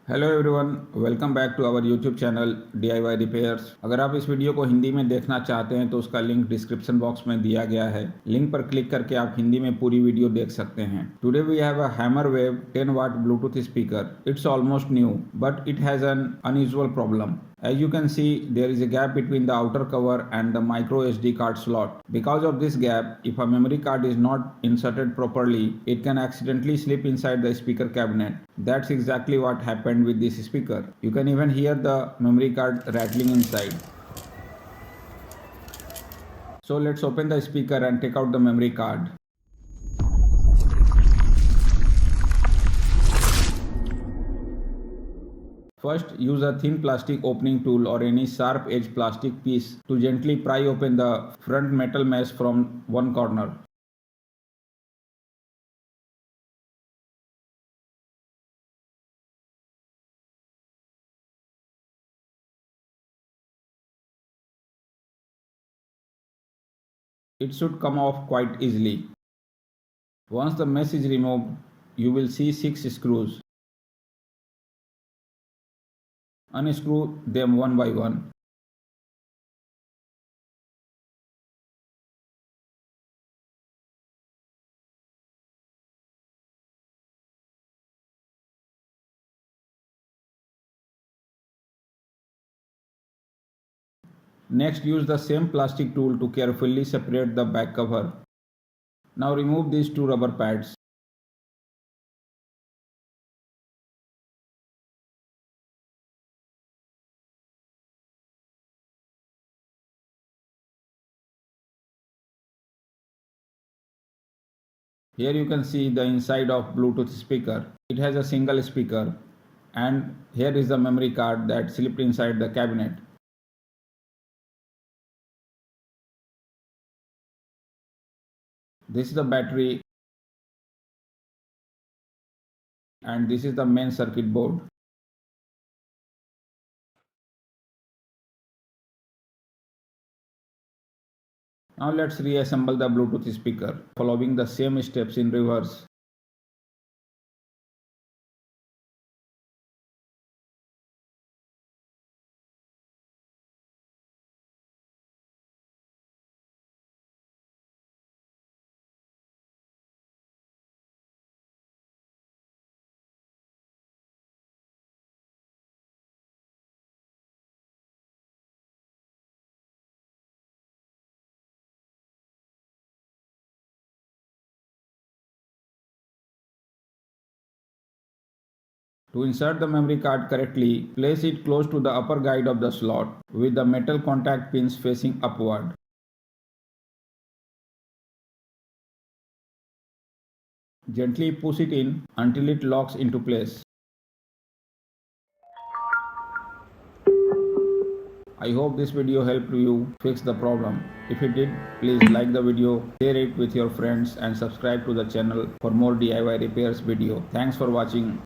Hello everyone, welcome back to our YouTube channel DIY repairs. अगर आप इस video को हिंदी में देखना चाहते हैं तो उसका लिंक डिस्क्रिप्शन बॉक्स में दिया गया है। लिंक पर क्लिक करके आप हिंदी में पूरी वीडियो देख सकते हैं। Today we have a Hammer Wave 10 watt Bluetooth speaker. It's almost new but it has an unusual problem. As you can see, there is a gap between the outer cover and the microSD card slot. Because of this gap, if a memory card is not inserted properly, it can accidentally slip inside the speaker cabinet. That's exactly what happened with this speaker. You can even hear the memory card rattling inside. So let's open the speaker and take out the memory card. First, use a thin plastic opening tool or any sharp edge plastic piece to gently pry open the front metal mesh from one corner. It should come off quite easily. Once the mesh is removed, you will see 6 screws. Unscrew them one by one. Next, use the same plastic tool to carefully separate the back cover. Now remove these two rubber pads. Here you can see the inside of Bluetooth speaker. It has a single speaker, and here is the memory card that slipped inside the cabinet. This is the battery and this is the main circuit board. Now let's reassemble the Bluetooth speaker following the same steps in reverse. To insert the memory card correctly, place it close to the upper guide of the slot with the metal contact pins facing upward. Gently push it in until it locks into place. I hope this video helped you fix the problem. If it did, please like the video, share it with your friends and subscribe to the channel for more DIY repairs video. Thanks for watching.